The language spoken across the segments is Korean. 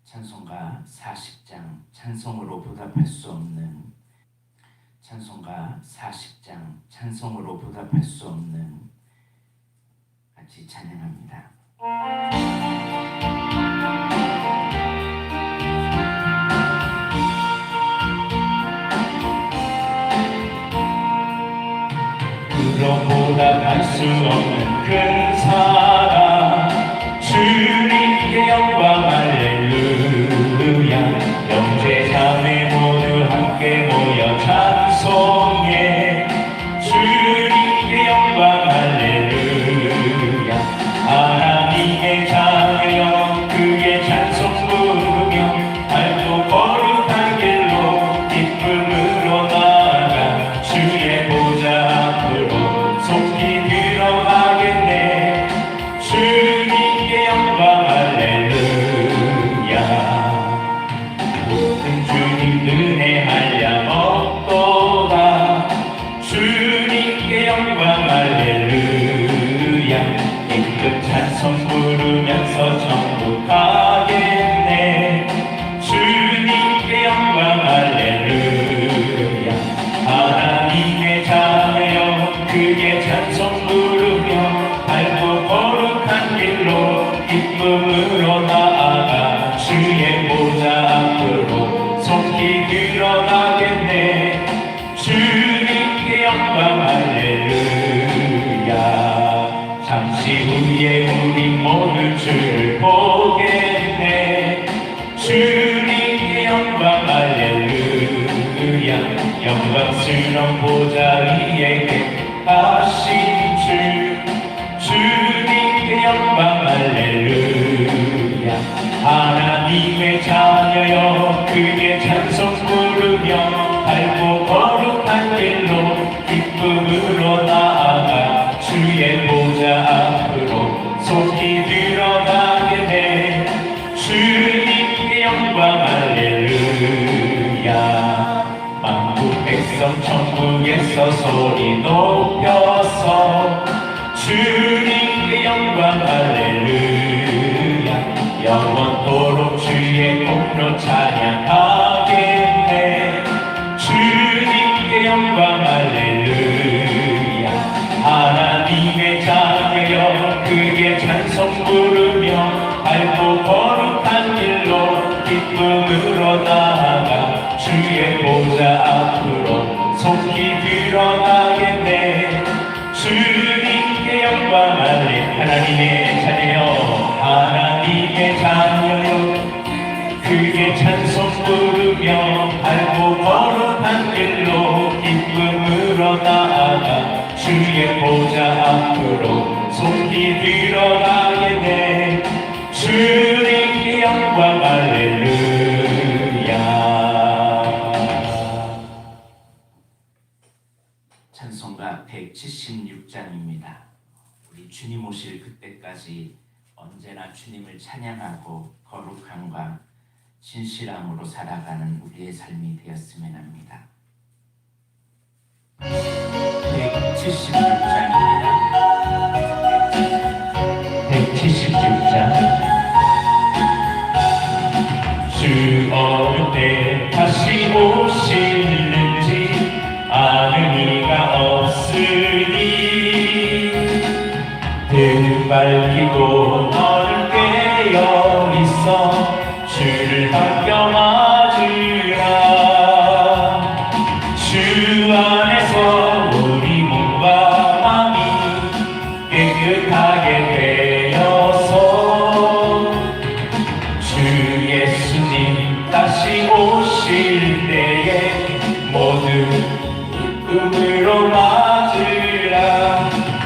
찬송가 40장 찬송으로 보답할 수 없는 찬송가 40장 찬송으로 보답할 수 없는 같이 찬양합니다. 그로 보답할 수 없는 큰 사랑 주님께 영광 할렐루야. 형제 자매 모두 함께 모여 찬송해 주님께 영광 할렐루야. 하나님의 자녀여 크게 찬송 부르며 밝고 거룩한 길로 기쁨으로 나아가 주의 보좌 앞으로 속히 들어가겠네. 주님께 영광 할렐루야. 모든 주님 은혜 한량 없도다. 주님께 영광 할렐루야. 기쁜 찬송 부르면서 천국 가겠네. 주님께 영광 할렐루야. 하나님의 자녀여 크게 찬송 부르며 밝고 거룩한 길로 기쁨으로 나아가 주의 보좌 앞으로 속히 들어가겠네. 주님께 영광 할렐루야. 잠시 후에 우리 모두 주를 보겠네. 주님께 영광 할렐루야. 영광스러운 보좌 위에 계신 주 주님께 영광 할렐루야. 하나님의 자녀여 크게 찬송 부르며 밝고 거룩한 길로 기쁨으로 나아가 주의 보좌 앞으로 속히 들어가겠네. 주님께 영광 할렐루야. 만국 백성 천국에서 소리 높여서 주님께 영광 할렐루야. 영원토록 주의 공로 찬양하겠네. 주님께 영광 할렐루야. 하나님의 자녀여 크게 찬송 부르며 밝고 거룩한 길로 기쁨으로 나아가 주의 보좌 앞으로 속히 들어가겠네. 주님께 영광 할렐루야. 하나님의 자녀여 하나님의 자녀여 크게 찬송 부르며 밝고 거룩한 길로 기쁨으로 나아가 주의 보좌 앞으로 속히 들어가겠네. 주님께 영광 할렐루야. 찬송가 176장입니다. 우리 주님 오실 그때까지 언제나 주님을 찬양하고 거룩함과 진실함으로 살아가는 우리의 삶이 되었으면 합니다. 176장입니다. 176장. 주 어느 때 다시 오실는지 아는 이가 없으니 등 밝히고 너를 깨어 있어 주를 반겨 맞으라. 주 안에서 우리 몸과 마음이 깨끗하게 되어서 주 예수님 다시 오실 때에 모두 기쁨으로 맞으라.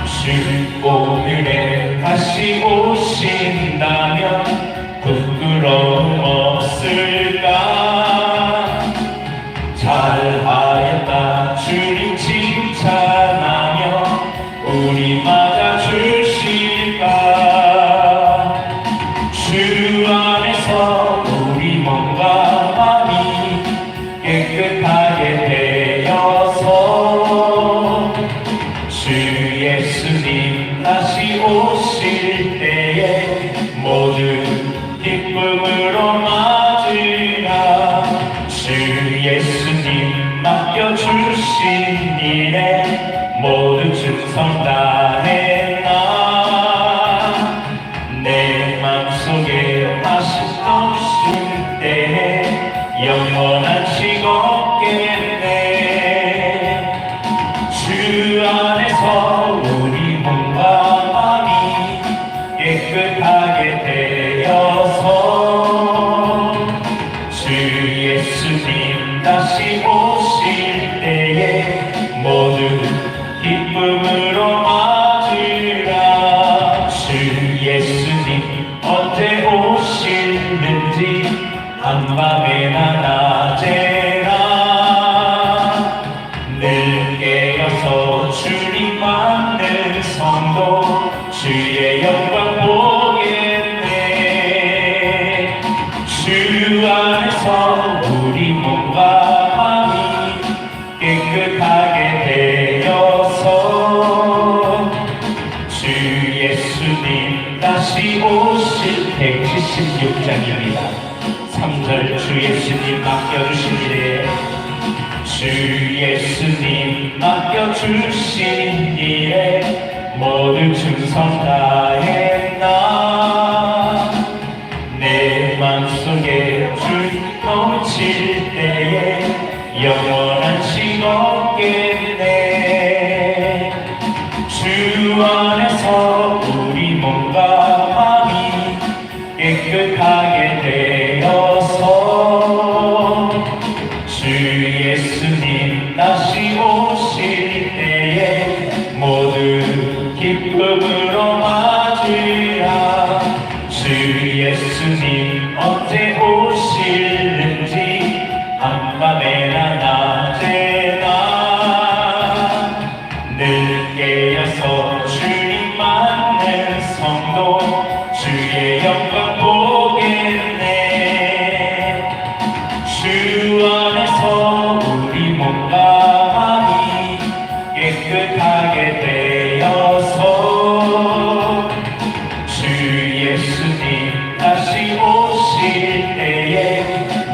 주 오늘에 다시 오신다면 부끄러움 없을까. 잘하였다 주님 칭찬하며 우리 맞아주실까. 주 안에서 우리 몸과 마음이 깨끗하게 되어서 주 예수님 다시 오실 때에 모든 기쁨으로 주의 영광 보겠네. 주 안에서 우리 몸과 마음이 깨끗하게 되어서 주 예수님 다시 오실 176장입니다. 3절 주 예수님 맡겨주신 일에 주 예수님 맡겨주신 일에 모두 충성 다했나. 내 맘속에 주 넘칠 때에 영원한 즐겁겠네. 주 안에서 우리 몸과 마음이 깨끗하게 되어서 주 예수님 다시 오실 때에 모두 기쁨으로 맞으라. 주 예수님 언제 오실는지 한밤에나 낮에나 늘 깨어서 주님 만난 성도 주의 영광 보겠네. 주 안에서 우리 몸과 마음이 깨끗하게 되어서 주 예수님 다시 오실 때에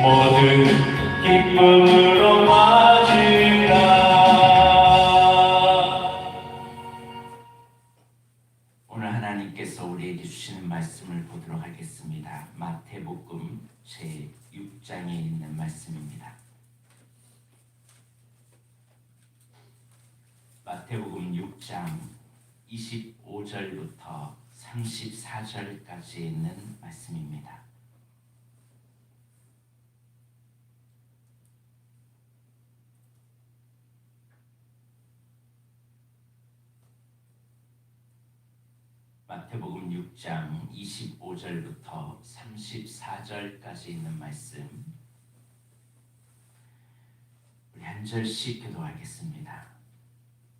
모두 기쁨으로 맞으라. 오늘 하나님께서 우리에게 주시는 말씀을 보도록 하겠습니다. 마태복음 제6장에 있는 말씀입니다. 마태복음 6장 25절부터 34절까지 있는 말씀입니다. 마태복음 6장 25절부터 34절까지 있는 말씀, 우리 한 절씩 기도하겠습니다.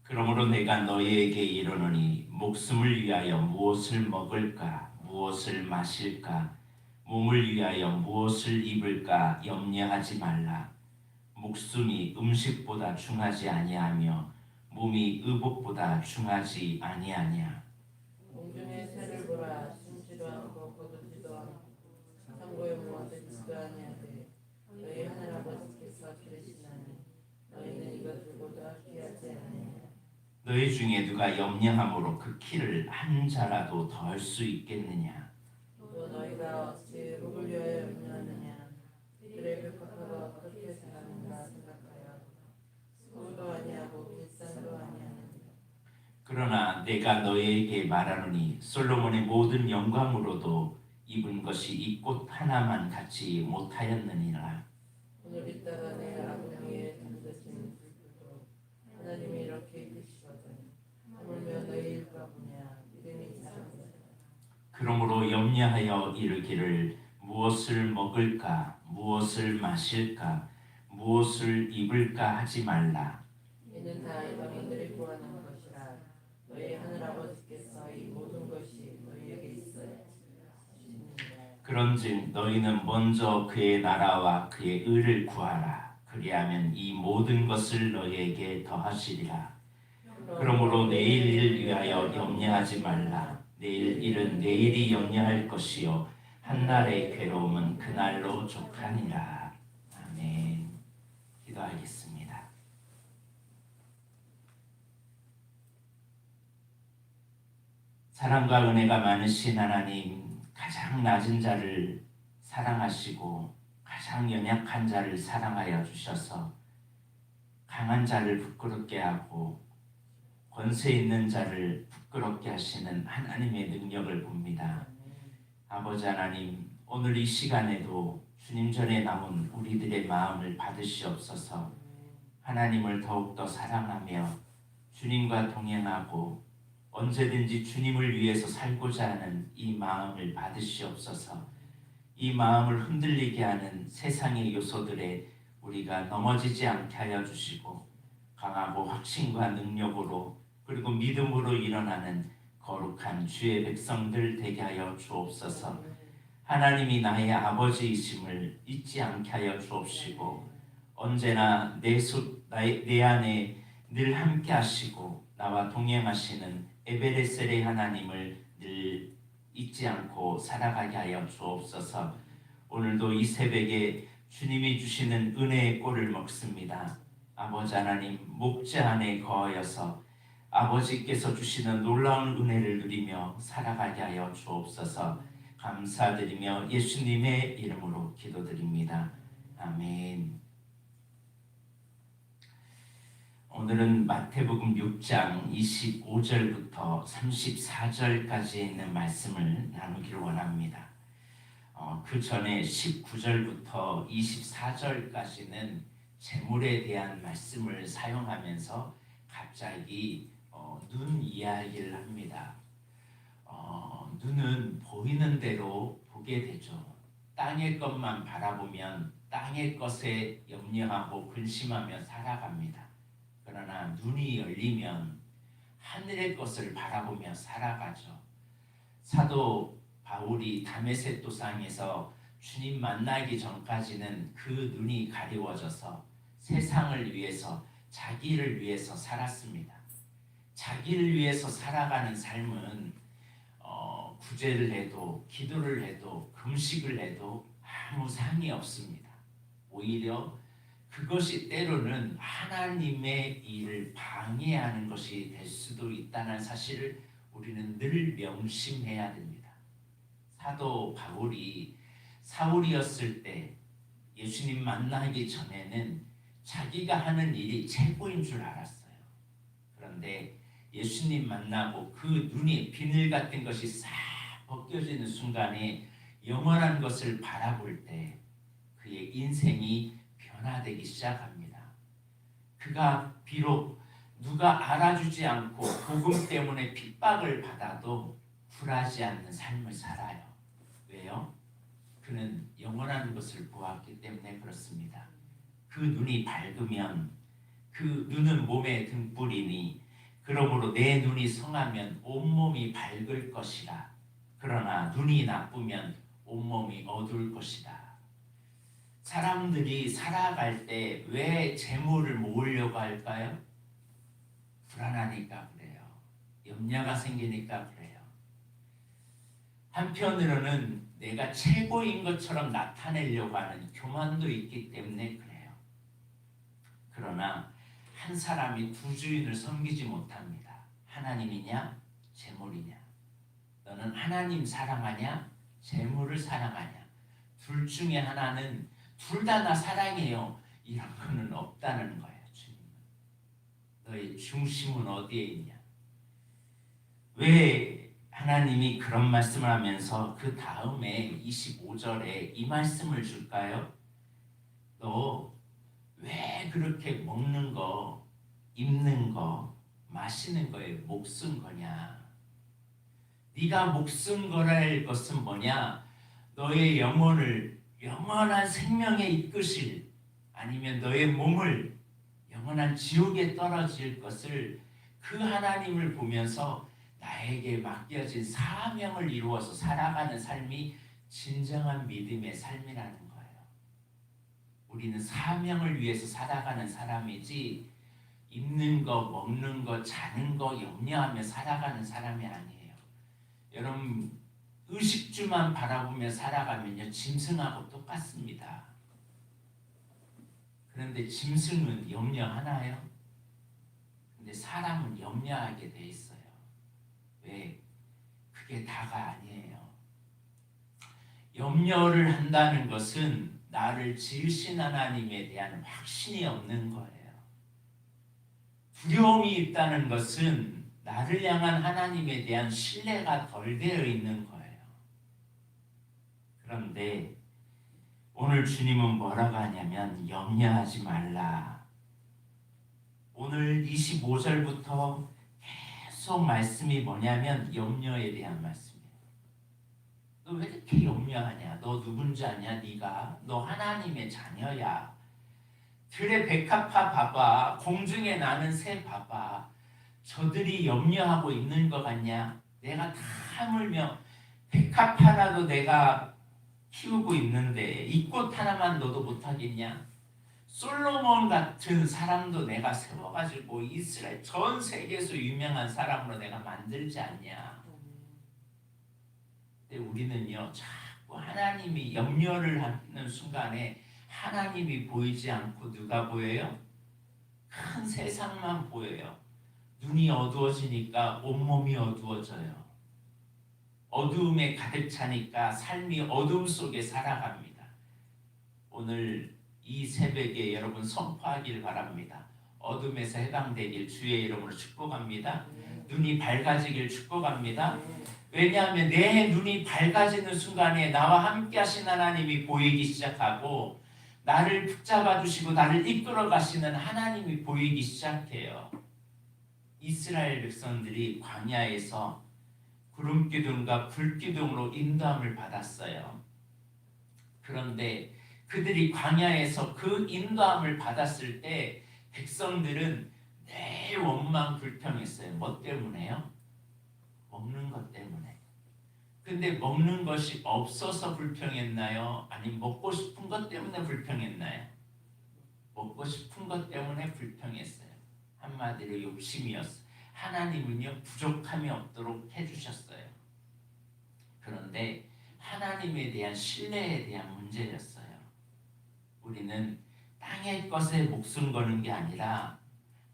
그러므로 내가 너희에게 이르노니 목숨을 위하여 무엇을 먹을까 무엇을 마실까 몸을 위하여 무엇을 입을까 염려하지 말라. 목숨이 음식보다 중하지 아니하며 몸이 의복보다 중하지 아니하냐. 공중의 새를 보라. 심지도 않고 거두지도 않고 창고에 모아두지도 아니하되 너희 하늘 아버지께서 기르시나니 너희는 이것들보다 귀하지 아니하냐. 너희 중에 누가 염려함으로 그 키를 한 자라도 더 할 수 있겠느냐. 또 너희가 어찌 의복을 위하여 염려하느냐. 그들의 벽화가 어떻게 자라는가 생각하여 수고도 아니하고 일상도 아니하느냐. 그러나 내가 너희에게 말하노니 솔로몬의 모든 영광으로도 입은 것이 이 꽃 하나만 갖지 못하였느니라. 오늘 있다가 내일 악령에 잠드신 불도 하나님이 이렇게 입으시거든. 하물며 너희일까 보냐. 이름이 작은 자라. 그러므로 염려하여 이르기를 무엇을 먹을까 무엇을 마실까 무엇을 입을까 하지 말라. 이는 다 이방인들이 구하는 것이라. 너희 하늘 아버지께서 이 모든 것이 너희에게 있어야 주시느니라. 그런즉 너희는 먼저 그의 나라와 그의 의를 구하라. 그리하면 이 모든 것을 너희에게 더하시리라. 그러므로 내일 일 위하여 염려하지 말라. 내일 일은 내일이 염려할 것이요 한날의 괴로움은 그날로 족하니라. 아멘. 기도하겠습니다. 사랑과 은혜가 많으신 하나님, 가장 낮은 자를 사랑하시고 가장 연약한 자를 사랑하여 주셔서 강한 자를 부끄럽게 하고 권세 있는 자를 부끄럽게 하시는 하나님의 능력을 봅니다. 아버지 하나님, 오늘 이 시간에도 주님 전에 남은 우리들의 마음을 받으시옵소서. 하나님을 더욱더 사랑하며 주님과 동행하고 언제든지 주님을 위해서 살고자 하는 이 마음을 받으시옵소서. 이 마음을 흔들리게 하는 세상의 요소들에 우리가 넘어지지 않게 하여 주시고 강하고 확신과 능력으로 그리고 믿음으로 일어나는 거룩한 주의 백성들 되게 하여 주옵소서. 하나님이 나의 아버지이심을 잊지 않게 하여 주옵시고 언제나 내 안에 늘 함께 하시고 나와 동행하시는 에베레셀의 하나님을 늘 잊지 않고 살아가게 하여 주옵소서. 오늘도 이 새벽에 주님이 주시는 은혜의 꼴을 먹습니다. 아버지 하나님, 목자 안에 거하여서 아버지께서 주시는 놀라운 은혜를 누리며 살아가게 하여 주옵소서. 감사드리며 예수님의 이름으로 기도드립니다. 아멘. 오늘은 마태복음 6장 25절부터 34절까지 있는 말씀을 나누기를 원합니다. 그 전에 19절부터 24절까지는 재물에 대한 말씀을 사용하면서 갑자기 눈 이야기를 합니다. 눈은 보이는 대로 보게 되죠. 땅의 것만 바라보면 땅의 것에 염려하고 근심하며 살아갑니다. 그러나 눈이 열리면 하늘의 것을 바라보며 살아가죠. 사도 바울이 다메섹 도상에서 주님 만나기 전까지는 그 눈이 가리워져서 세상을 위해서 자기를 위해서 살았습니다. 자기를 위해서 살아가는 삶은 구제를 해도 기도를 해도 금식을 해도 아무 상이 없습니다. 오히려 그것이 때로는 하나님의 일을 방해하는 것이 될 수도 있다는 사실을 우리는 늘 명심해야 됩니다. 사도 바울이 사울이었을 때 예수님 만나기 전에는 자기가 하는 일이 최고인 줄 알았어요. 그런데 예수님 만나고 그 눈이 비늘 같은 것이 싹 벗겨지는 순간에 영원한 것을 바라볼 때 그의 인생이 변화되기 시작합니다. 그가 비록 누가 알아주지 않고 복음 때문에 핍박을 받아도 굴하지 않는 삶을 살아요. 왜요? 그는 영원한 것을 보았기 때문에 그렇습니다. 그 눈이 밝으면 그 눈은 몸의 등불이니 그러므로 내 눈이 성하면 온몸이 밝을 것이라. 그러나 눈이 나쁘면 온몸이 어두울 것이다. 사람들이 살아갈 때 왜 재물을 모으려고 할까요? 불안하니까 그래요. 염려가 생기니까 그래요. 한편으로는 내가 최고인 것처럼 나타내려고 하는 교만도 있기 때문에 그래요. 그러나 한 사람이 두 주인을 섬기지 못합니다. 하나님이냐 재물이냐. 너는 하나님 사랑하냐 재물을 사랑하냐. 둘 중에 하나는 둘 다 나 사랑해요. 이런 거는 없다는 거예요. 주님은. 너의 중심은 어디에 있냐. 왜 하나님이 그런 말씀을 하면서 그 다음에 25절에 이 말씀을 줄까요? 너 왜 그렇게 먹는 거, 입는 거, 마시는 거에 목숨 거냐? 네가 목숨 걸어야 할 것은 뭐냐? 너의 영혼을 영원한 생명에 이끄실, 아니면 너의 몸을 영원한 지옥에 떨어질 것을 그 하나님을 보면서 나에게 맡겨진 사명을 이루어서 살아가는 삶이 진정한 믿음의 삶이라는 거예요. 우리는 사명을 위해서 살아가는 사람이지 입는 거, 먹는 거, 자는 거 염려하며 살아가는 사람이 아니에요. 여러분 의식주만 바라보며 살아가면요 짐승하고 똑같습니다. 그런데 짐승은 염려하나요? 근데 사람은 염려하게 돼 있어요. 왜? 그게 다가 아니에요. 염려를 한다는 것은 나를 지으신 하나님에 대한 확신이 없는 거예요. 두려움이 있다는 것은 나를 향한 하나님에 대한 신뢰가 덜 되어 있는 거예요. 그런데 오늘 주님은 뭐라고 하냐면 염려하지 말라. 오늘 25절부터 계속 말씀이 뭐냐면 염려에 대한 말씀이에요. 너 왜 이렇게 염려하냐? 너 누군지 아냐? 네가? 너 하나님의 자녀야. 들의 백합화 봐봐. 공중에 나는 새 봐봐. 저들이 염려하고 있는 것 같냐? 내가 다 하물며 백합 하나도 내가 키우고 있는데 이 꽃 하나만 너도 못하겠냐? 솔로몬 같은 사람도 내가 세워가지고 이스라엘 전 세계에서 유명한 사람으로 내가 만들지 않냐? 근데 우리는요 자꾸 하나님이 염려를 하는 순간에 하나님이 보이지 않고 누가 보여요? 큰 세상만 보여요. 눈이 어두워지니까 온몸이 어두워져요. 어두움에 가득 차니까 삶이 어둠 속에 살아갑니다. 오늘 이 새벽에 여러분 선포하길 바랍니다. 어둠에서 해방되길 주의 이름으로 축복합니다. 눈이 밝아지길 축복합니다. 왜냐하면 내 눈이 밝아지는 순간에 나와 함께 하신 하나님이 보이기 시작하고 나를 붙잡아 주시고 나를 이끌어 가시는 하나님이 보이기 시작해요. 이스라엘 백성들이 광야에서 구름 기둥과 불 기둥으로 인도함을 받았어요. 그런데 그들이 광야에서 그 인도함을 받았을 때 백성들은 늘 원망 불평했어요. 뭐 때문에요? 먹는 것 때문에. 근데 먹는 것이 없어서 불평했나요? 아니면 먹고 싶은 것 때문에 불평했나요? 먹고 싶은 것 때문에 불평했어요. 한마디로 욕심이었어요. 하나님은요 부족함이 없도록 해주셨어요. 그런데 하나님에 대한 신뢰에 대한 문제였어요. 우리는 땅의 것에 목숨 거는 게 아니라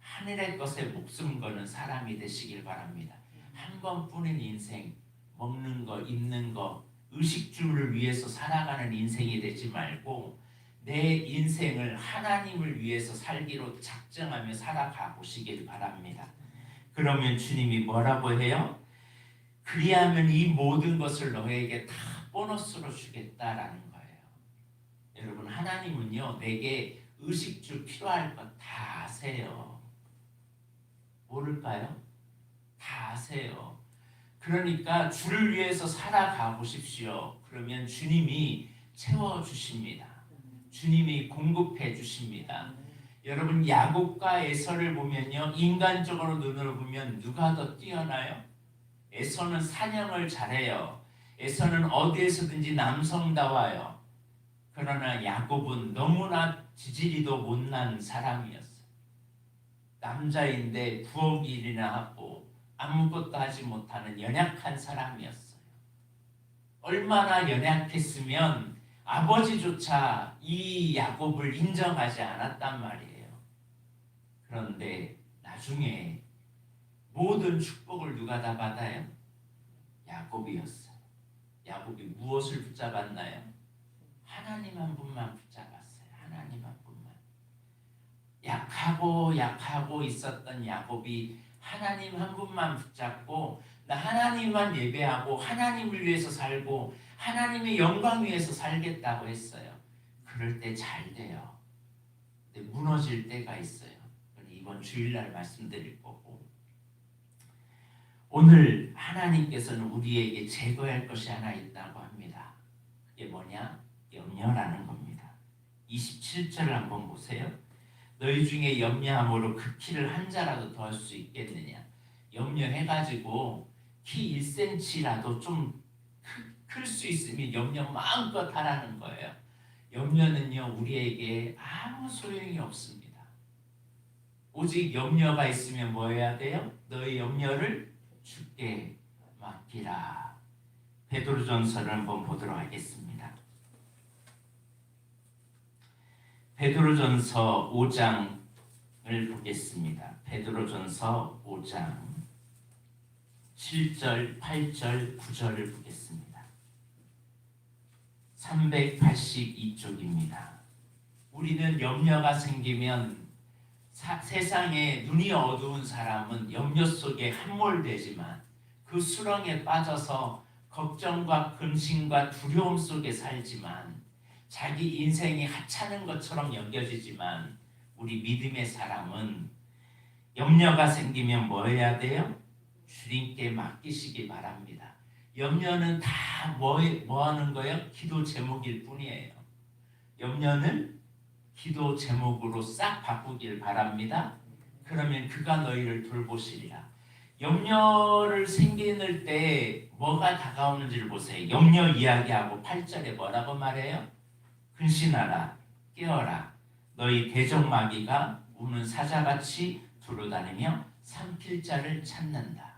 하늘의 것에 목숨 거는 사람이 되시길 바랍니다. 한 번뿐인 인생, 먹는 거, 입는 거, 의식주를 위해서 살아가는 인생이 되지 말고 내 인생을 하나님을 위해서 살기로 작정하며 살아가 보시길 바랍니다. 그러면 주님이 뭐라고 해요? 그리하면 이 모든 것을 너에게 다 보너스로 주겠다라는 거예요. 여러분 하나님은요 내게 의식주 필요할 것 다 아세요. 모를까요? 다 아세요. 그러니까 주를 위해서 살아가 보십시오. 그러면 주님이 채워주십니다. 주님이 공급해 주십니다. 여러분 야곱과 에서를 보면요 인간적으로 눈으로 보면 누가 더 뛰어나요? 에서는 사냥을 잘해요. 에서는 어디에서든지 남성다워요. 그러나 야곱은 너무나 지지리도 못난 사람이었어요. 남자인데 부엌 일이나 하고 아무것도 하지 못하는 연약한 사람이었어요. 얼마나 연약했으면 아버지조차 이 야곱을 인정하지 않았단 말이에요. 그런데 나중에 모든 축복을 누가 다 받아요? 야곱이었어요. 야곱이 무엇을 붙잡았나요? 하나님 한 분만 붙잡았어요. 하나님 한 분만. 약하고 있었던 야곱이 하나님 한 분만 붙잡고 나 하나님만 예배하고 하나님을 위해서 살고 하나님의 영광 위해서 살겠다고 했어요. 그럴 때 잘 돼요. 근데 무너질 때가 있어요. 이번 주일날 말씀드릴 거고 오늘 하나님께서는 우리에게 제거할 것이 하나 있다고 합니다. 그게 뭐냐? 염려라는 겁니다. 27절을 한번 보세요. 너희 중에 염려함으로 그 키를 한 자라도 더 할 수 있겠느냐? 염려해가지고 키 1cm라도 좀 클 수 있으면 염려 마음껏 하라는 거예요. 염려는요 우리에게 아무 소용이 없습니다. 오직 염려가 있으면 뭐 해야 돼요? 너의 염려를 주께 맡기라. 베드로전서를 한번 보도록 하겠습니다. 베드로전서 5장을 보겠습니다. 베드로전서 5장 7절, 8절, 9절을 보겠습니다. 382쪽입니다. 우리는 염려가 생기면 세상에 눈이 어두운 사람은 염려 속에 함몰되지만 그 수렁에 빠져서 걱정과 근심과 두려움 속에 살지만 자기 인생이 하찮은 것처럼 여겨지지만 우리 믿음의 사람은 염려가 생기면 뭐 해야 돼요? 주님께 맡기시기 바랍니다. 염려는 다 뭐 하는 거예요? 기도 제목일 뿐이에요. 염려는 기도 제목으로 싹 바꾸길 바랍니다. 그러면 그가 너희를 돌보시리라. 염려를 생기는 때 뭐가 다가오는지를 보세요. 염려 이야기하고 8절에 뭐라고 말해요? 근신하라, 깨어라. 너희 대적마귀가 우는 사자같이 두루다니며 삼킬 자를 찾는다.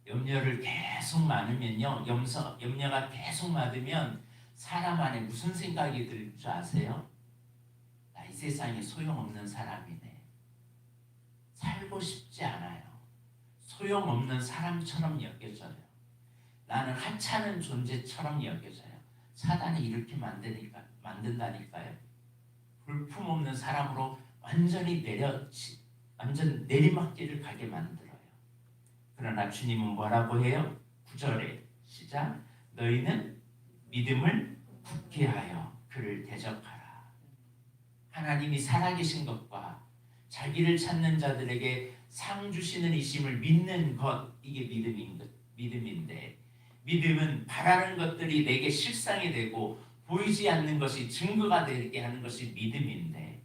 염려를 계속 많으면요, 염려가 계속 많으면 사람 안에 무슨 생각이 들 줄 아세요? 나 이 세상에 소용없는 사람이네. 살고 싶지 않아요. 소용없는 사람처럼 여겨져요. 나는 하찮은 존재처럼 여겨져요. 사단이 이렇게 만든다니까요. 볼품없는 사람으로 완전 내리막길을 가게 만들어요. 그러나 주님은 뭐라고 해요? 9절에 시작. 너희는 믿음을 굳게 하여 그를 대적하라. 하나님이 살아계신 것과 자기를 찾는 자들에게 상 주시는 이심을 믿는 것, 이게 믿음인데, 믿음은 바라는 것들이 내게 실상이 되고 보이지 않는 것이 증거가 되게 하는 것이 믿음인데,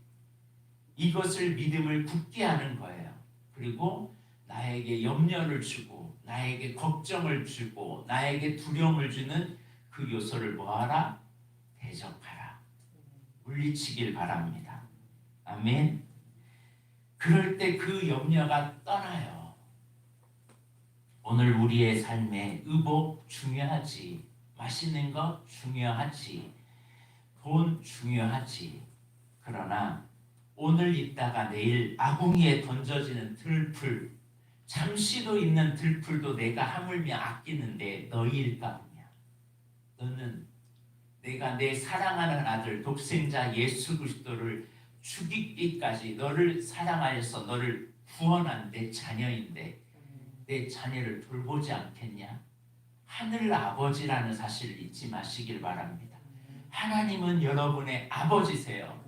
이것을 믿음을 굳게 하는 거예요. 그리고 나에게 염려를 주고 나에게 걱정을 주고 나에게 두려움을 주는 그 요소를 뭐하라? 대적하라. 물리치길 바랍니다. 아멘. 그럴 때 그 염려가 떠나요. 오늘 우리의 삶에 의복 중요하지, 맛있는 것 중요하지, 돈 중요하지. 그러나 오늘 있다가 내일 아궁이에 던져지는 들풀, 잠시도 있는 들풀도 내가 하물며 아끼는데 너희일까 보냐. 너는 내가 내 사랑하는 아들 독생자 예수 그리스도를 죽이기까지 너를 사랑하여서 너를 구원한 내 자녀인데 내 자녀를 돌보지 않겠냐? 하늘 아버지라는 사실을 잊지 마시길 바랍니다. 하나님은 여러분의 아버지세요.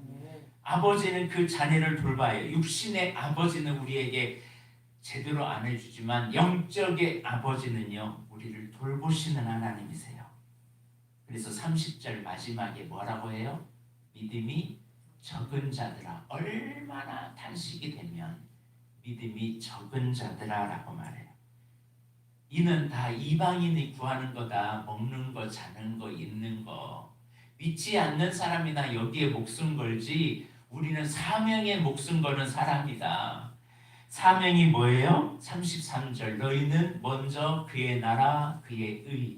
아버지는 그 자녀를 돌봐요. 육신의 아버지는 우리에게 제대로 안 해주지만 영적의 아버지는요, 우리를 돌보시는 하나님이세요. 그래서 30절 마지막에 뭐라고 해요? 믿음이 적은 자들아. 얼마나 단식이 되면 믿음이 적은 자들아 라고 말해요. 이는 다 이방인이 구하는 거다. 먹는 거, 자는 거, 입는 거. 믿지 않는 사람이나 여기에 목숨 걸지 우리는 사명에 목숨 거는 사람이다. 사명이 뭐예요? 33절 너희는 먼저 그의 나라 그의 의,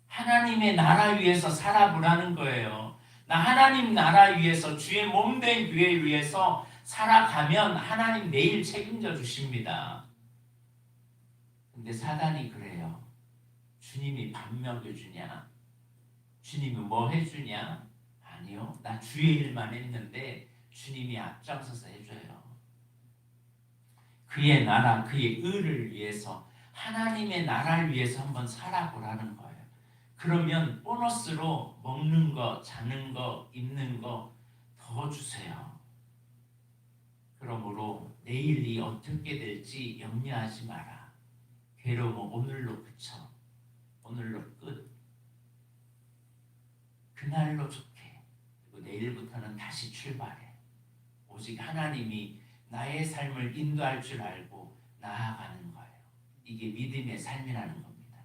하나님의 나라 위에서 살아보라는 거예요. 나 하나님 나라 위에서 주의 몸된 교회 위에서 살아가면 하나님 내일 책임져 주십니다. 근데 사단이 그래요. 주님이 밥 먹여주냐? 주님이 뭐 해주냐? 아니요. 나 주의 일만 했는데 주님이 앞장서서 해줘요. 그의 나라, 그의 의를 위해서 하나님의 나라를 위해서 한번 살아보라는 거예요. 그러면 보너스로 먹는 거, 자는 거, 입는 거 더 주세요. 그러므로 내일이 어떻게 될지 염려하지 마라. 괴로움은 오늘로 그쳐. 오늘로 끝. 그날로 좋게. 그리고 내일부터는 다시 출발해. 오직 하나님이 나의 삶을 인도할 줄 알고 나아가는 거예요. 이게 믿음의 삶이라는 겁니다.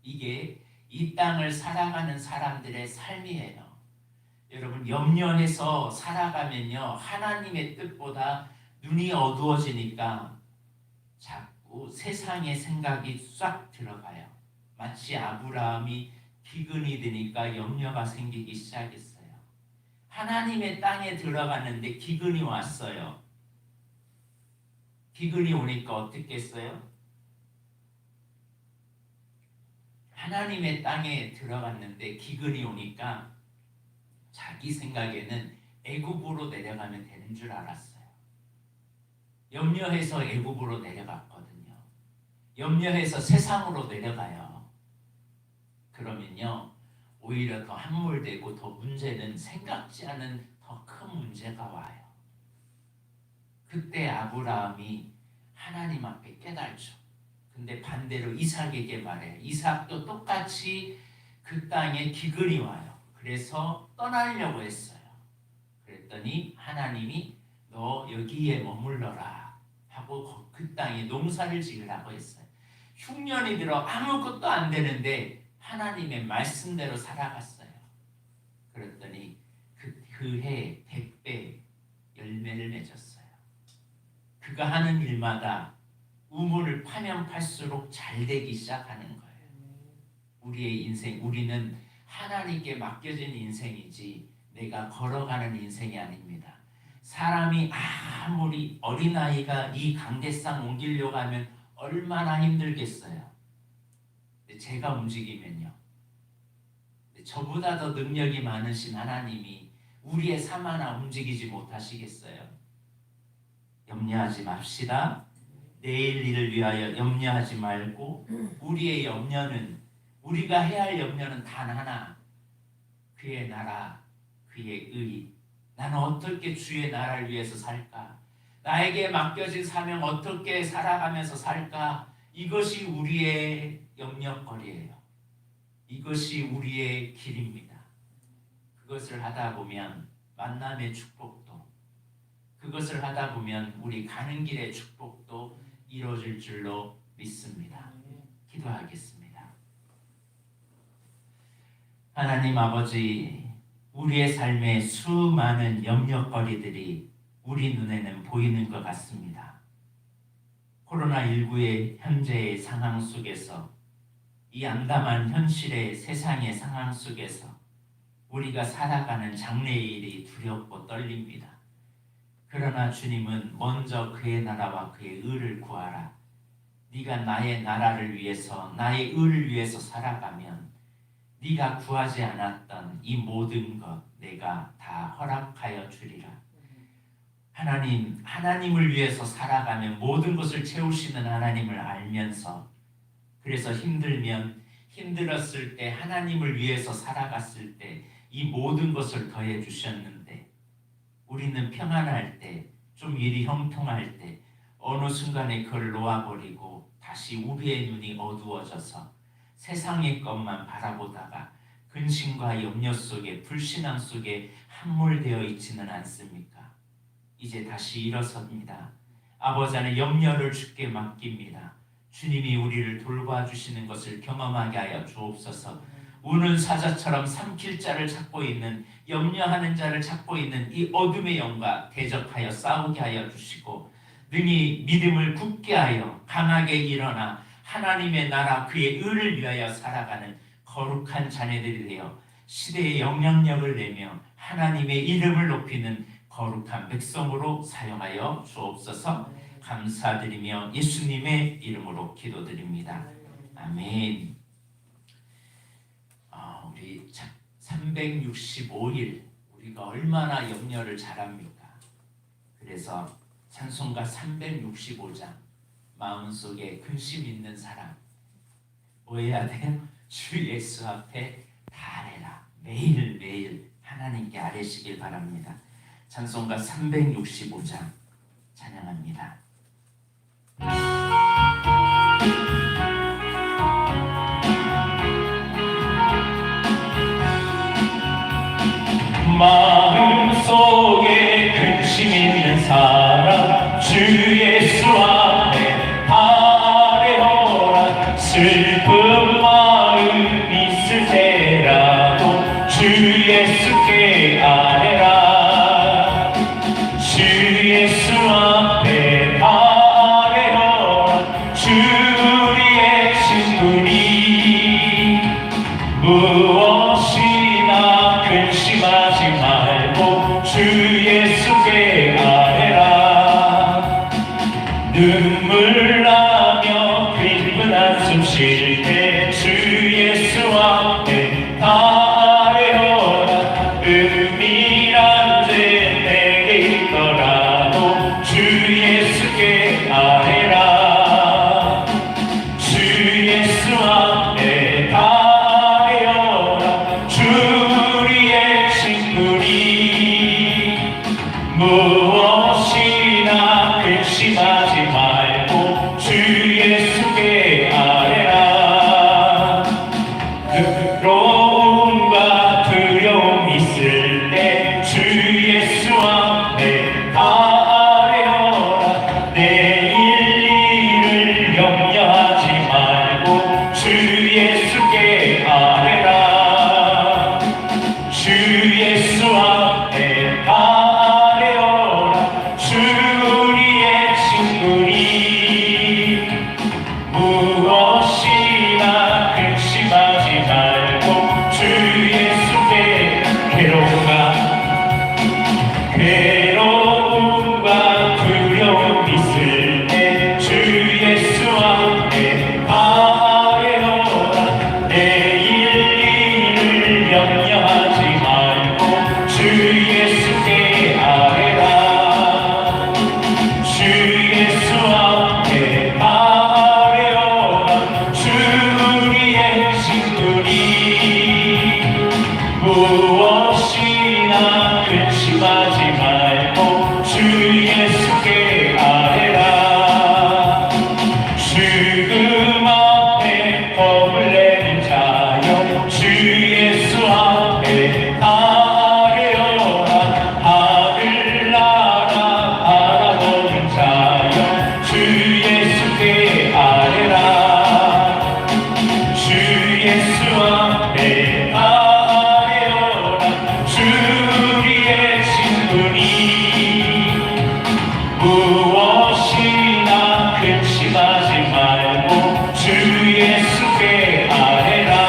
이게 이 땅을 살아가는 사람들의 삶이에요. 여러분, 염려해서 살아가면요, 하나님의 뜻보다 눈이 어두워지니까 자꾸 세상의 생각이 싹 들어가요. 마치 아브라함이 기근이 되니까 염려가 생기기 시작했어요. 하나님의 땅에 들어갔는데 기근이 왔어요. 기근이 오니까 어떻게 했어요? 하나님의 땅에 들어갔는데 기근이 오니까 자기 생각에는 애굽으로 내려가면 되는 줄 알았어요. 염려해서 애굽으로 내려갔거든요. 염려해서 세상으로 내려가요. 그러면요, 오히려 더 함몰되고 더 문제는 생각지 않은 더 큰 문제가 와요. 그때 아브라함이 하나님 앞에 깨달죠. 근데 반대로 이삭에게 말해요. 이삭도 똑같이 그 땅에 기근이 와요. 그래서 떠나려고 했어요. 그랬더니 하나님이 너 여기에 머물러라 하고 그 땅에 농사를 지으라고 했어요. 흉년이 들어 아무것도 안 되는데 하나님의 말씀대로 살아갔어요. 그랬더니 그해 100배 열매를 맺었어요. 그가 하는 일마다 우물을 파면 팔수록 잘 되기 시작하는 거예요. 우리의 인생, 우리는 하나님께 맡겨진 인생이지 내가 걸어가는 인생이 아닙니다. 사람이 아무리 어린아이가 이 강대상 옮기려고 하면 얼마나 힘들겠어요. 근데 제가 움직이면요, 저보다 더 능력이 많으신 하나님이 우리의 삶 하나 움직이지 못하시겠어요? 염려하지 맙시다. 내일 일을 위하여 염려하지 말고 우리의 염려는, 우리가 해야 할 염려는 단 하나, 그의 나라, 그의 의. 나는 어떻게 주의 나라를 위해서 살까? 나에게 맡겨진 사명 어떻게 살아가면서 살까? 이것이 우리의 염려거리예요. 이것이 우리의 길입니다. 그것을 하다 보면 만남의 축복도, 그것을 하다 보면 우리 가는 길의 축복도 이루어질 줄로 믿습니다. 기도하겠습니다. 하나님 아버지, 우리의 삶에 수많은 염려거리들이 우리 눈에는 보이는 것 같습니다. 코로나19의 현재의 상황 속에서, 이 암담한 현실의 세상의 상황 속에서 우리가 살아가는 장래의 일이 두렵고 떨립니다. 그러나 주님은 먼저 그의 나라와 그의 의를 구하라. 네가 나의 나라를 위해서, 나의 의를 위해서 살아가면 네가 구하지 않았던 이 모든 것 내가 다 허락하여 주리라. 하나님, 하나님을 위해서 살아가면 모든 것을 채우시는 하나님을 알면서, 그래서 힘들면 힘들었을 때 하나님을 위해서 살아갔을 때 이 모든 것을 더해 주셨는데, 우리는 평안할 때, 좀 일이 형통할 때 어느 순간에 그걸 놓아버리고 다시 우리의 눈이 어두워져서 세상의 것만 바라보다가 근심과 염려 속에, 불신앙 속에 함몰되어 있지는 않습니까? 이제 다시 일어섭니다. 아버지 안에 염려를 주께 맡깁니다. 주님이 우리를 돌봐주시는 것을 경험하게 하여 주옵소서. 우는 사자처럼 삼킬 자를 찾고 있는, 염려하는 자를 찾고 있는 이 어둠의 영과 대적하여 싸우게 하여 주시고, 능히 믿음을 굳게 하여 강하게 일어나 하나님의 나라 그의 의를 위하여 살아가는 거룩한 자녀들이 되어 시대에 영향력을 내며 하나님의 이름을 높이는 거룩한 백성으로 사용하여 주옵소서. 감사드리며 예수님의 이름으로 기도드립니다. 아멘. 우리 365일 우리가 얼마나 염려를 잘합니까? 그래서 찬송가 365장, 마음속에 근심 있는 사람 뭐 해야 돼요? 주 예수 앞에 다 아뢰라. 매일매일 하나님께 아뢰시길 바랍니다. 찬송가 365장 찬양합니다. 마음속에 근심 있는 사람 주 예수 앞에 아뢰어라. 슬픈 마음 있을 때라도 주 예수께 아뢰라. 주 예수 앞에 아뢰어라. 주 우리의 친구니 무엇이나 근심하지 말고 주 예수께 아뢰라. 눈물 나며 깊은 한숨 쉴 때 주 예수 앞에 아뢰어라. 은밀한 죄 내게 있더라도 주 예수께 아뢰라. 주 예수 앞에 아뢰어라. 예수께 아뢰라 주 예수 앞에 아뢰어라 주 우리의 친구니 무엇이나 근심하지 말고 주 예수께 괴로움과 두려움 있을 때 주 예수 앞에 아뢰어라 내일 일을 염려하지 말고 주 예수께 아뢰라 주 예수 앞에 아뢰어라 주 우리의 친구니 무엇이나 근심하지 말고 주 예수께 아뢰라 죽음 앞에 겁을 내는 자여 주 예수 앞에 아뢰어라 하늘나라 바라보는 자여 주 예수께 아뢰라 주 예수 앞에 아뢰어라 주 우리의 친구니 무엇이나 근심하지 말고 주 예수께 아뢰라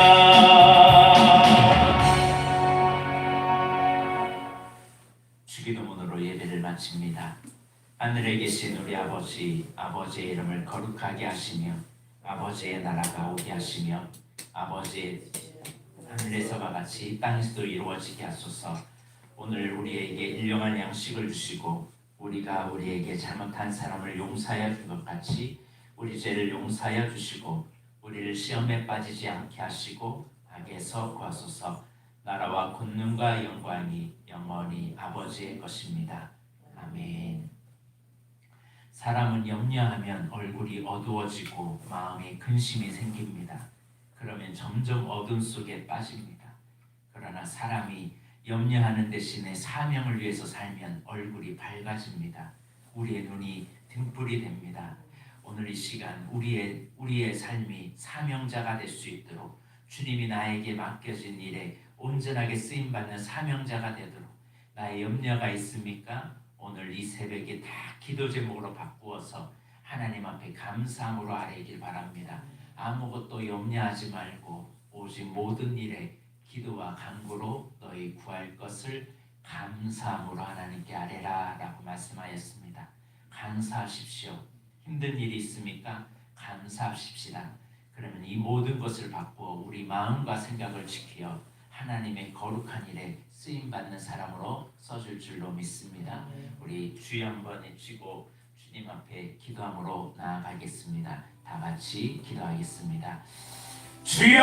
주기도문으로 예배를 마칩니다. 하늘에 계신 우리 아버지, 아버지의 이름을 거룩하게 하시며 아버지의 나라가 오게 하시며 아버지의 하늘에서와 같이 이 땅에서도 이루어지게 하소서. 오늘 우리에게 일용할 양식을 주시고 우리가 우리에게 잘못한 사람을 용서하여 준 것 같이 우리 죄를 용서하여 주시고 우리를 시험에 빠지지 않게 하시고 악에서 구하소서. 나라와 권능과 영광이 영원히 아버지의 것입니다. 아멘. 사람은 염려하면 얼굴이 어두워지고 마음에 근심이 생깁니다. 그러면 점점 어둠 속에 빠집니다. 그러나 사람이 염려하는 대신에 사명을 위해서 살면 얼굴이 밝아집니다. 우리의 눈이 등불이 됩니다. 오늘 이 시간 우리의 삶이 사명자가 될 수 있도록 주님이 나에게 맡겨진 일에 온전하게 쓰임받는 사명자가 되도록 나의 염려가 있습니까? 오늘 이 새벽에 다 기도 제목으로 바꾸어서 하나님 앞에 감사함으로 아뢰길 바랍니다. 아무것도 염려하지 말고 오직 모든 일에 기도와 간구로 너희 구할 것을 감사함으로 하나님께 아뢰라 라고 말씀하였습니다. 감사하십시오. 힘든 일이 있습니까? 감사하십시다. 그러면 이 모든 것을 바꾸어 우리 마음과 생각을 지키어 하나님의 거룩한 일에 쓰임받는 사람으로 써줄 줄로 믿습니다. 우리 주여 한번 외치고 주님 앞에 기도함으로 나아가겠습니다. 다 같이 기도하겠습니다. 주여